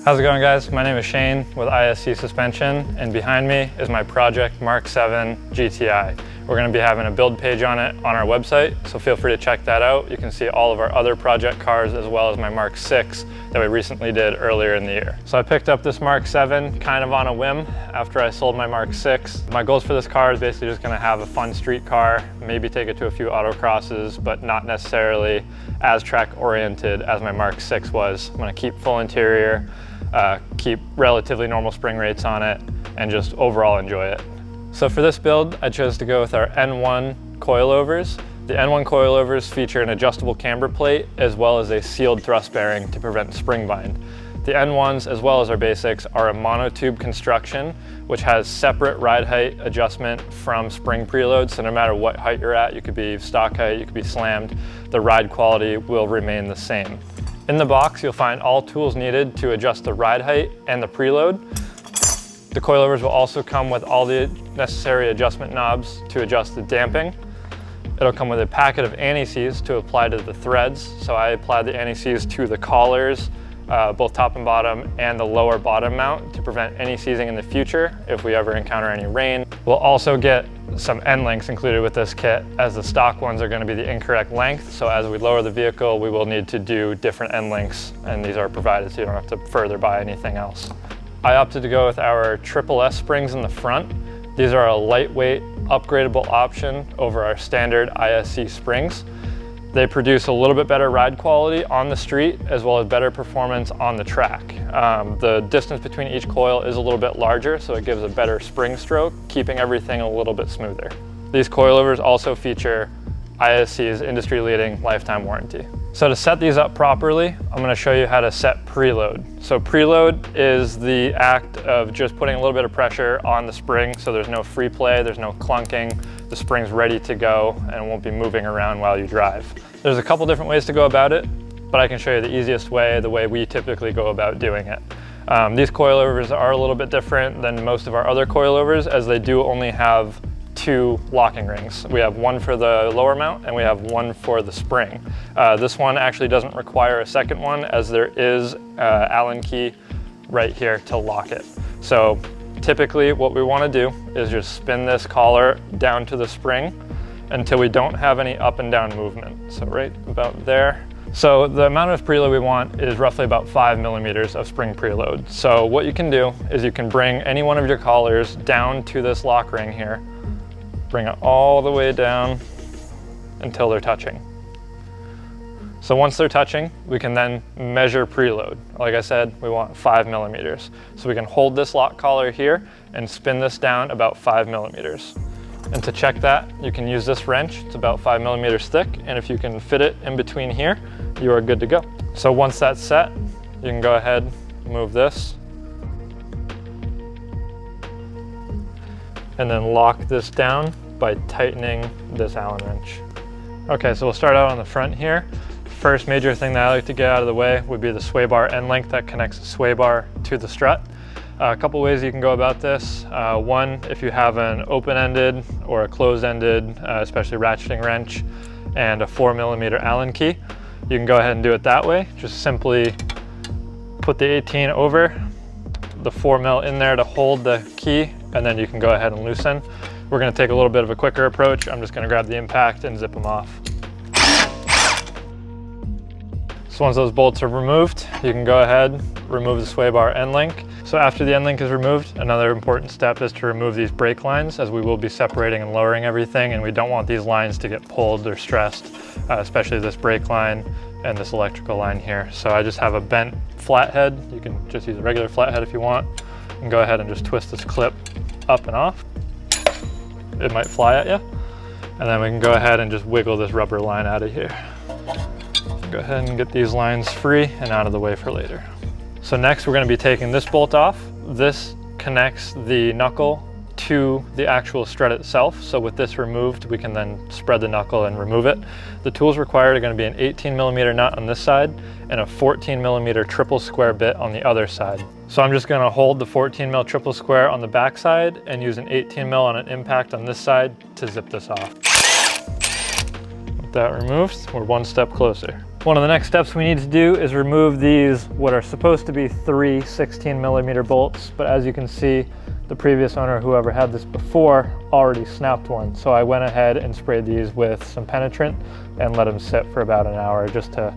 How's it going, guys? My name is Shane with ISC Suspension, and behind me is my project MK7 GTI. We're going to be having a build page on it on our website, so feel free to check that out. You can see all of our other project cars as well as my MK6 that we recently did earlier in the year. So I picked up this MK7 kind of on a whim after I sold my MK6. My goals for this car is basically just going to have a fun street car, maybe take it to a few autocrosses, but not necessarily as track oriented as my MK6 was. I'm going to keep full interior, keep relatively normal spring rates on it, and just overall enjoy it. So for this build, I chose to go with our N1 coilovers. The N1 coilovers feature an adjustable camber plate as well as a sealed thrust bearing to prevent spring bind. The N1s, as well as our basics, are a monotube construction, which has separate ride height adjustment from spring preload. So no matter what height you're at, you could be stock height, you could be slammed, the ride quality will remain the same. In the box, you'll find all tools needed to adjust the ride height and the preload. The coilovers will also come with all the necessary adjustment knobs to adjust the damping. It'll come with a packet of anti-seize to apply to the threads. So I applied the anti-seize to the collars, both top and bottom, and the lower bottom mount to prevent any seizing in the future if we ever encounter any rain. We'll also get some end links included with this kit, as the stock ones are going to be the incorrect length. So as we lower the vehicle, we will need to do different end links, and these are provided so you don't have to further buy anything else. I opted to go with our Triple S springs in the front. These are a lightweight, upgradable option over our standard ISC springs. They produce a little bit better ride quality on the street as well as better performance on the track. The distance between each coil is a little bit larger, so it gives a better spring stroke, keeping everything a little bit smoother. These coilovers also feature ISC's industry-leading lifetime warranty. So to set these up properly, I'm going to show you how to set preload. So preload is the act of just putting a little bit of pressure on the spring so there's no free play, there's no clunking, the spring's ready to go and won't be moving around while you drive. There's a couple different ways to go about it, but I can show you the easiest way, the way we typically go about doing it. These coilovers are a little bit different than most of our other coilovers, as they do only have two locking rings. We have one for the lower mount and we have one for the spring. This one actually doesn't require a second one, as there is Allen key right here to lock it. So typically what we want to do is just spin this collar down to the spring until we don't have any up and down movement. So right about there. So the amount of preload we want is roughly about 5 millimeters of spring preload. So what you can do is you can bring any one of your collars down to this lock ring here, bring it all the way down until they're touching. So once they're touching, we can then measure preload. Like I said, we want 5 millimeters. So we can hold this lock collar here and spin this down about 5 millimeters. And to check that, you can use this wrench. It's about 5 millimeters thick, and if you can fit it in between here, you are good to go. So once that's set, you can go ahead, move this, and then lock this down by tightening this Allen wrench. Okay, so we'll start out on the front here. First major thing that I like to get out of the way would be the sway bar end link that connects the sway bar to the strut. A couple ways you can go about this. One, if you have an open-ended or a closed-ended, especially ratcheting wrench, and a 4 millimeter Allen key, you can go ahead and do it that way. Just simply put the 18 over, the 4 mil in there to hold the key, and then you can go ahead and loosen. We're going to take a little bit of a quicker approach. I'm just going to grab the impact and zip them off. So once those bolts are removed, you can go ahead, remove the sway bar end link. So after the end link is removed, another important step is to remove these brake lines, as we will be separating and lowering everything, and we don't want these lines to get pulled or stressed, especially this brake line and this electrical line here. So I just have a bent flathead. You can just use a regular flathead if you want, and go ahead and just twist this clip up and off. It might fly at you. And then we can go ahead and just wiggle this rubber line out of here. Go ahead and get these lines free and out of the way for later. So next we're going to be taking this bolt off. This connects the knuckle to the actual strut itself. So with this removed, we can then spread the knuckle and remove it. The tools required are going to be an 18 millimeter nut on this side and a 14 millimeter triple square bit on the other side. So I'm just going to hold the 14 mil triple square on the back side and use an 18 mil on an impact on this side to zip this off. Get that removed. We're one step closer. One of the next steps we need to do is remove these, what are supposed to be 3 16mm bolts, but as you can see, the previous owner, whoever had this before, already snapped one. So I went ahead and sprayed these with some penetrant and let them sit for about an hour just to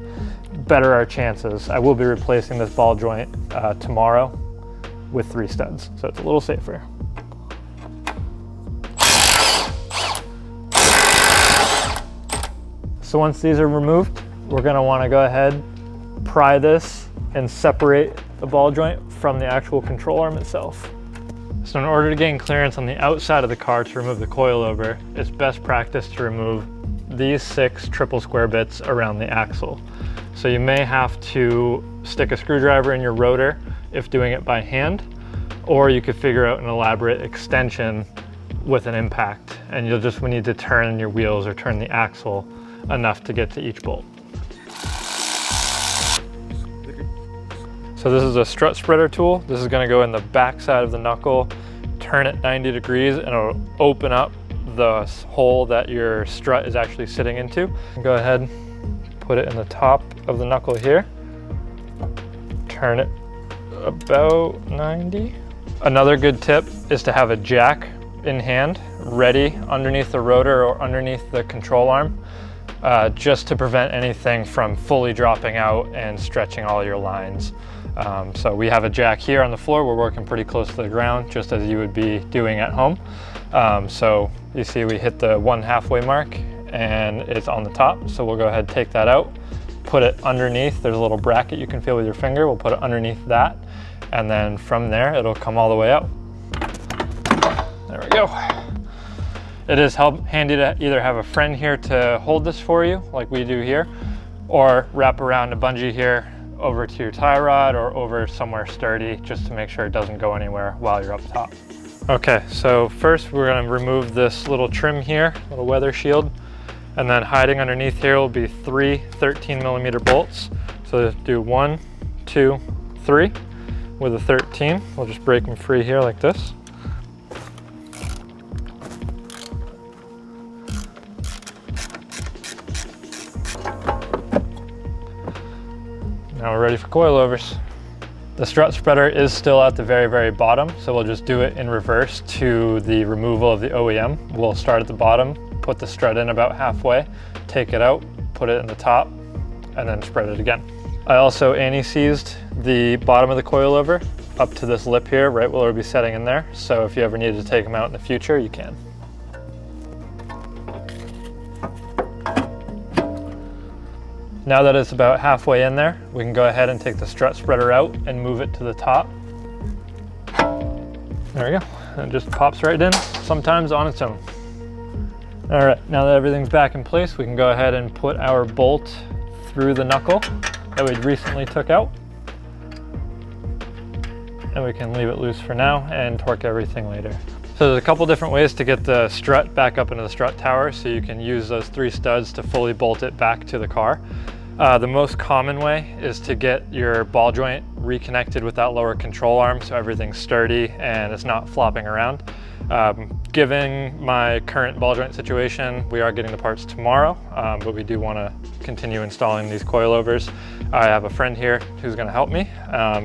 better our chances. I will be replacing this ball joint tomorrow with 3 studs, so it's a little safer. So once these are removed, we're gonna wanna go ahead, pry this, and separate the ball joint from the actual control arm itself. So in order to gain clearance on the outside of the car to remove the coilover, it's best practice to remove these 6 triple square bits around the axle. So you may have to stick a screwdriver in your rotor if doing it by hand, or you could figure out an elaborate extension with an impact, and you'll just need to turn your wheels or turn the axle enough to get to each bolt. So this is a strut spreader tool. This is gonna go in the back side of the knuckle, turn it 90 degrees, and it'll open up the hole that your strut is actually sitting into. Go ahead, put it in the top of the knuckle here. Turn it about 90. Another good tip is to have a jack in hand, ready underneath the rotor or underneath the control arm, just to prevent anything from fully dropping out and stretching all your lines. So we have a jack here on the floor. We're working pretty close to the ground, just as you would be doing at home. So you see we hit the 1 halfway mark and it's on the top. So we'll go ahead and take that out, put it underneath. There's a little bracket you can feel with your finger. We'll put it underneath that. And then from there, it'll come all the way out. There we go. It is handy to either have a friend here to hold this for you, like we do here, or wrap around a bungee here over to your tie rod or over somewhere sturdy, just to make sure it doesn't go anywhere while you're up top. Okay, so first we're gonna remove this little trim here, little weather shield, and then hiding underneath here will be 3 13mm bolts. So just do 1, 2, 3 with a 13. We'll just break them free here like this. Now we're ready for coilovers. The strut spreader is still at the very, very bottom, so we'll just do it in reverse to the removal of the OEM. We'll start at the bottom, put the strut in about halfway, take it out, put it in the top, and then spread it again. I also anti-seized the bottom of the coilover up to this lip here, right where it'll be setting in there. So if you ever needed to take them out in the future, you can. Now that it's about halfway in there, we can go ahead and take the strut spreader out and move it to the top. There we go. And it just pops right in, sometimes on its own. All right, now that everything's back in place, we can go ahead and put our bolt through the knuckle that we recently took out. And we can leave it loose for now and torque everything later. So there's a couple different ways to get the strut back up into the strut tower, so you can use those 3 studs to fully bolt it back to the car. The most common way is to get your ball joint reconnected with that lower control arm so everything's sturdy and it's not flopping around. Given my current ball joint situation, we are getting the parts tomorrow, but we do want to continue installing these coilovers. I have a friend here who's going to help me.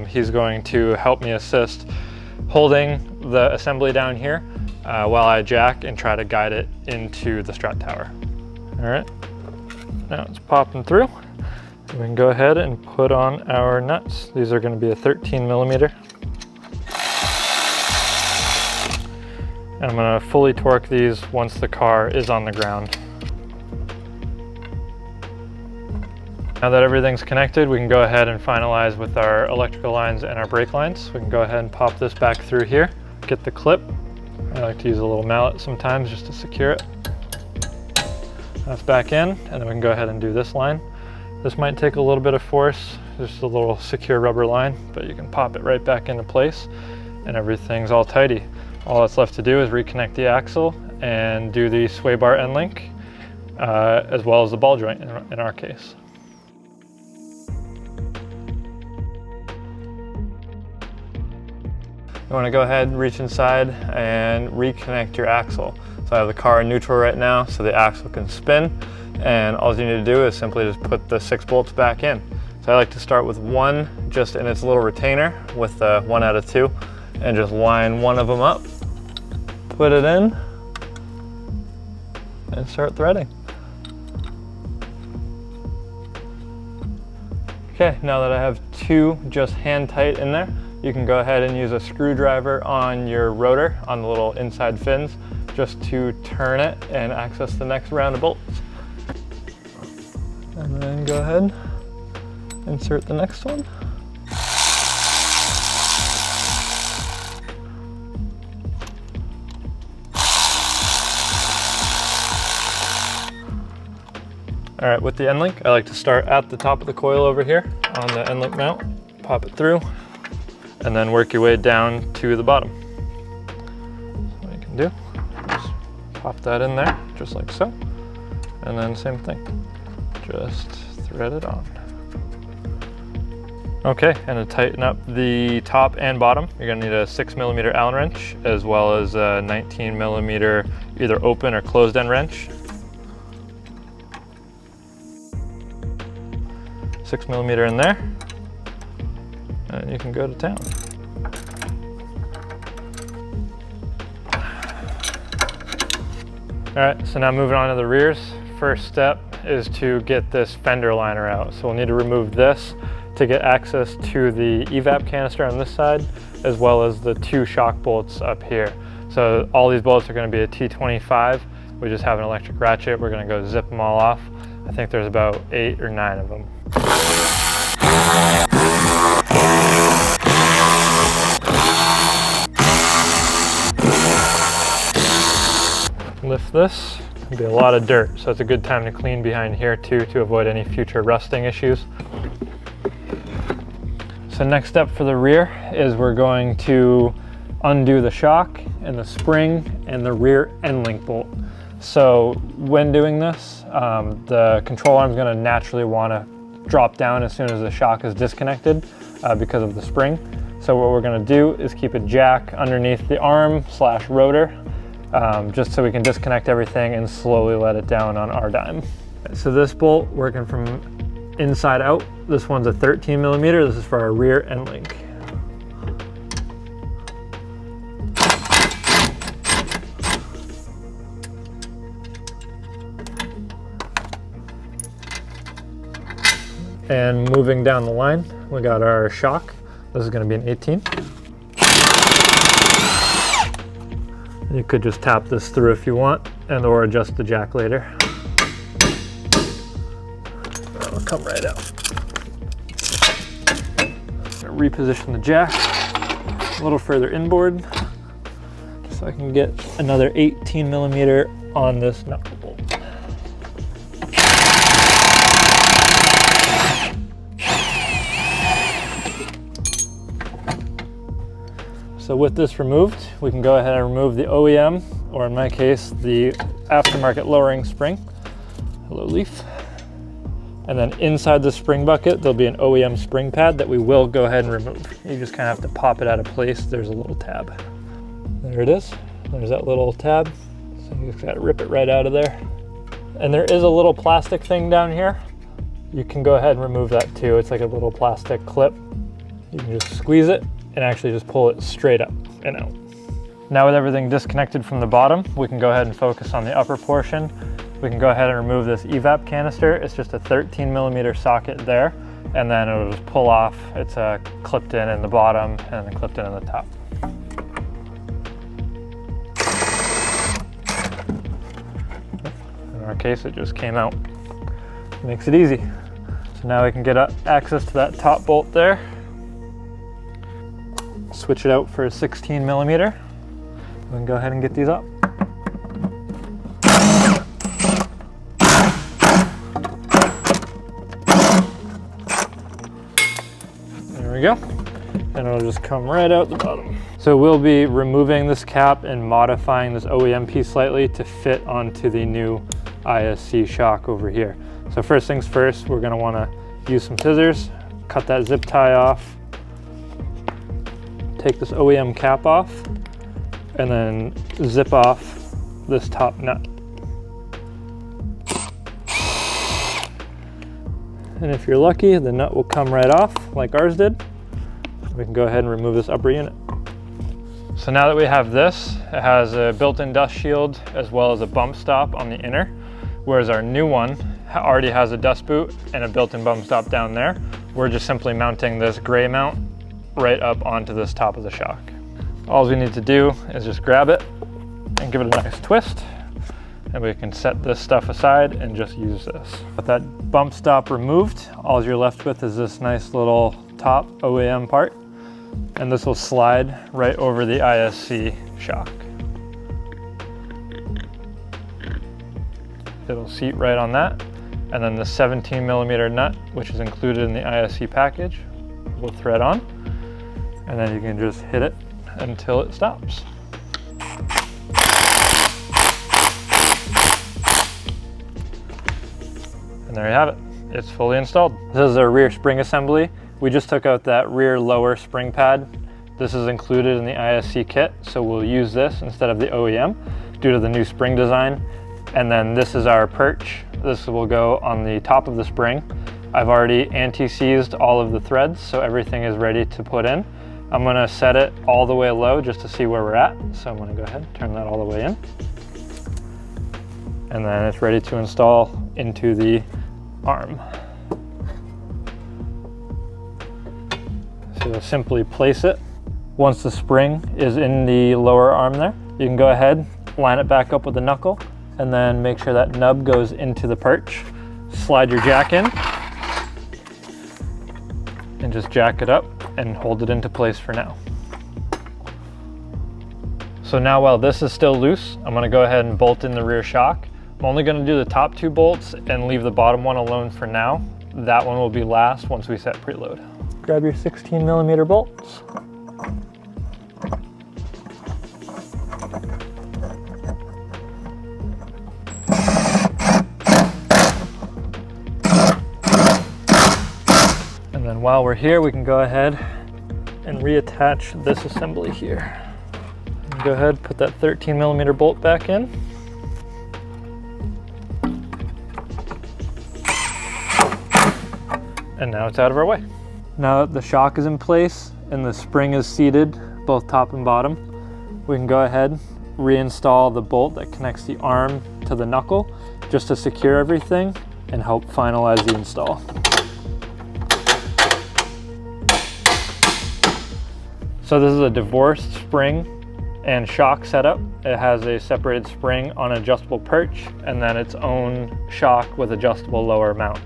He's going to help me assist holding the assembly down here while I jack and try to guide it into the strut tower. All right, now it's popping through. We can go ahead and put on our nuts. These are going to be a 13mm. And I'm going to fully torque these once the car is on the ground. Now that everything's connected, we can go ahead and finalize with our electrical lines and our brake lines. We can go ahead and pop this back through here, get the clip. I like to use a little mallet sometimes just to secure it. That's back in, and then we can go ahead and do this line. This might take a little bit of force, just a little secure rubber line, but you can pop it right back into place and everything's all tidy. All that's left to do is reconnect the axle and do the sway bar end link, as well as the ball joint in our case. You want to go ahead and reach inside and reconnect your axle. So I have the car in neutral right now so the axle can spin, and all you need to do is simply just put the 6 bolts back in. So I like to start with one just in its little retainer with the 1 out of 2 and just line one of them up, put it in, and start threading. Okay, now that I have 2 just hand tight in there, you can go ahead and use a screwdriver on your rotor on the little inside fins just to turn it and access the next round of bolts. And then go ahead, insert the next one. All right, with the end link, I like to start at the top of the coil over here on the end link mount, pop it through, and then work your way down to the bottom. So what you can do is pop that in there, just like so, and then same thing, just thread it on. Okay, and to tighten up the top and bottom, you're gonna need a 6mm Allen wrench, as well as a 19mm either open or closed end wrench. 6mm in there, and you can go to town. All right, so now moving on to the rears. First step is to get this fender liner out. So we'll need to remove this to get access to the evap canister on this side, as well as the 2 shock bolts up here. So all these bolts are going to be a T25. We just have an electric ratchet. We're going to go zip them all off. I think there's about 8 or 9 of them. Lift this. There'll be a lot of dirt, so it's a good time to clean behind here too to avoid any future rusting issues. So next step for the rear is we're going to undo the shock and the spring and the rear end link bolt. So when doing this, the control arm is going to naturally want to drop down as soon as the shock is disconnected because of the spring. So what we're going to do is keep a jack underneath the arm / rotor just so we can disconnect everything and slowly let it down on our dime. So this bolt working from inside out, this one's a 13mm. This is for our rear end link. And moving down the line, we got our shock. This is going to be an 18. You could just tap this through if you want, and or adjust the jack later. It'll come right out. Reposition the jack a little further inboard, so I can get another 18mm on this knuckle bolt. So with this removed, we can go ahead and remove the OEM, or in my case, the aftermarket lowering spring. Hello, leaf. And then inside the spring bucket, there'll be an OEM spring pad that we will go ahead and remove. You just kind of have to pop it out of place. There's a little tab. There it is. There's that little tab. So you just gotta rip it right out of there. And there is a little plastic thing down here. You can go ahead and remove that too. It's like a little plastic clip. You can just squeeze it and actually just pull it straight up and out. Now with everything disconnected from the bottom, we can go ahead and focus on the upper portion. We can go ahead and remove this evap canister. It's just a 13mm socket there, and then it'll just pull off. It's clipped in the bottom and then clipped in the top. In our case, it just came out. Makes it easy. So now we can get access to that top bolt there. Switch it out for a 16mm. We can go ahead and get these up. There we go. And it'll just come right out the bottom. So we'll be removing this cap and modifying this OEM piece slightly to fit onto the new ISC shock over here. So first things first, we're going to want to use some scissors, cut that zip tie off, take this OEM cap off, and then zip off this top nut. And if you're lucky, the nut will come right off like ours did. We can go ahead and remove this upper unit. So now that we have this, it has a built-in dust shield as well as a bump stop on the inner, whereas our new one already has a dust boot and a built-in bump stop down there. We're just simply mounting this gray mount right up onto this top of the shock. All we need to do is just grab it and give it a nice twist, and we can set this stuff aside and just use this. With that bump stop removed, all you're left with is this nice little top OEM part, and this will slide right over the ISC shock. It'll seat right on that, and then the 17mm nut, which is included in the ISC package, will thread on, and then you can just hit it until it stops. And there you have it. It's fully installed. This is our rear spring assembly. We just took out that rear lower spring pad. This is included in the ISC kit, so we'll use this instead of the OEM due to the new spring design. And then this is our perch. This will go on the top of the spring. I've already anti-seized all of the threads, so everything is ready to put in. I'm gonna set it all the way low just to see where we're at. So I'm gonna go ahead and turn that all the way in. And then it's ready to install into the arm. So you'll simply place it. Once the spring is in the lower arm there, you can go ahead, line it back up with the knuckle, and then make sure that nub goes into the perch. Slide your jack in, and just jack it up and hold it into place for now. So now while this is still loose, I'm gonna go ahead and bolt in the rear shock. I'm only gonna do the top two bolts and leave the bottom one alone for now. That one will be last once we set preload. Grab your 16mm bolts. And then while we're here, we can go ahead and reattach this assembly here. Go ahead, put that 13mm bolt back in. And now it's out of our way. Now that the shock is in place and the spring is seated, both top and bottom, we can go ahead, reinstall the bolt that connects the arm to the knuckle just to secure everything and help finalize the install. So this is a divorced spring and shock setup. It has a separated spring on an adjustable perch and then its own shock with adjustable lower mount.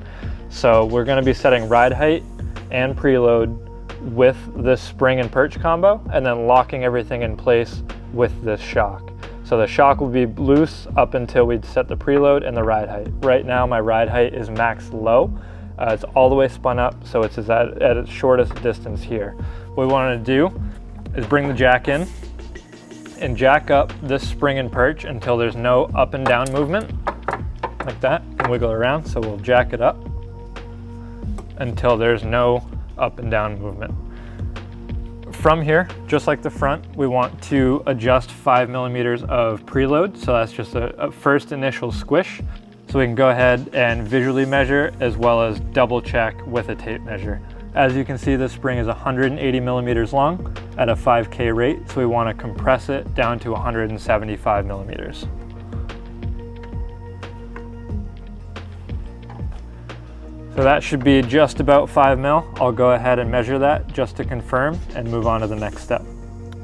So we're going to be setting ride height and preload with this spring and perch combo, and then locking everything in place with this shock. So the shock will be loose up until we set the preload and the ride height. Right now my ride height is max low. It's all the way spun up, so it's at its shortest distance here. What we want to do is bring the jack in and jack up this spring and perch until there's no up and down movement, like that, and wiggle around. So we'll jack it up until there's no up and down movement. From here, just like the front, we want to adjust 5mm of preload. So that's just a first initial squish. So we can go ahead and visually measure as well as double check with a tape measure. As you can see, this spring is 180mm long at a 5K rate. So we want to compress it down to 175mm. So that should be just about 5mm. I'll go ahead and measure that just to confirm and move on to the next step.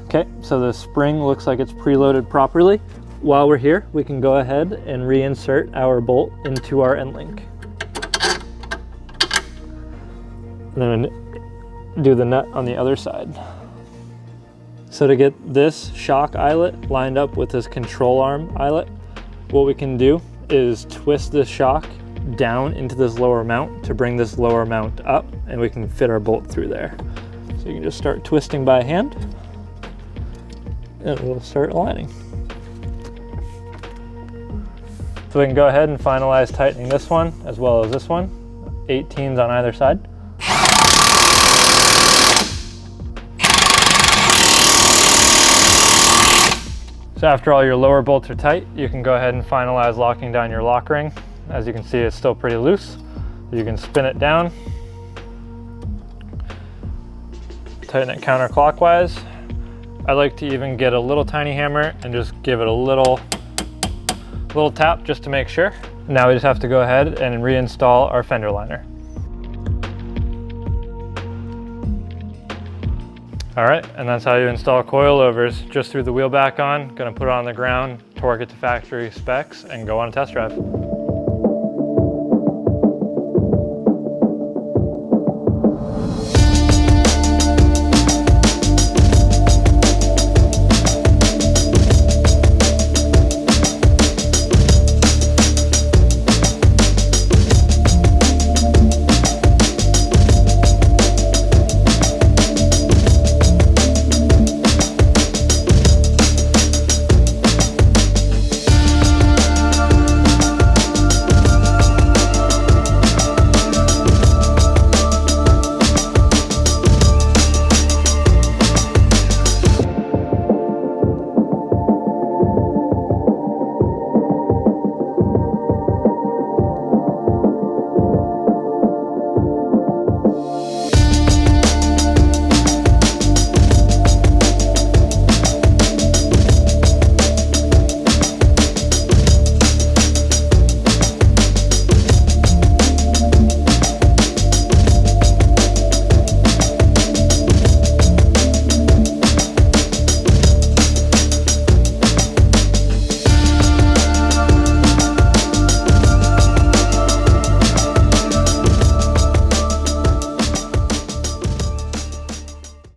Okay, so the spring looks like it's preloaded properly. While we're here, we can go ahead and reinsert our bolt into our end link. And then do the nut on the other side. So to get this shock eyelet lined up with this control arm eyelet, what we can do is twist this shock down into this lower mount to bring this lower mount up, and we can fit our bolt through there. So you can just start twisting by hand and we'll start aligning. So we can go ahead and finalize tightening this one as well as this one, 18s on either side. So after all your lower bolts are tight, you can go ahead and finalize locking down your lock ring. As you can see, it's still pretty loose. You can spin it down, tighten it counterclockwise. I like to even get a little tiny hammer and just give it a little tap just to make sure. Now we just have to go ahead and reinstall our fender liner. All right, and that's how you install coilovers. Just threw the wheel back on, gonna put it on the ground, torque it to factory specs, and go on a test drive.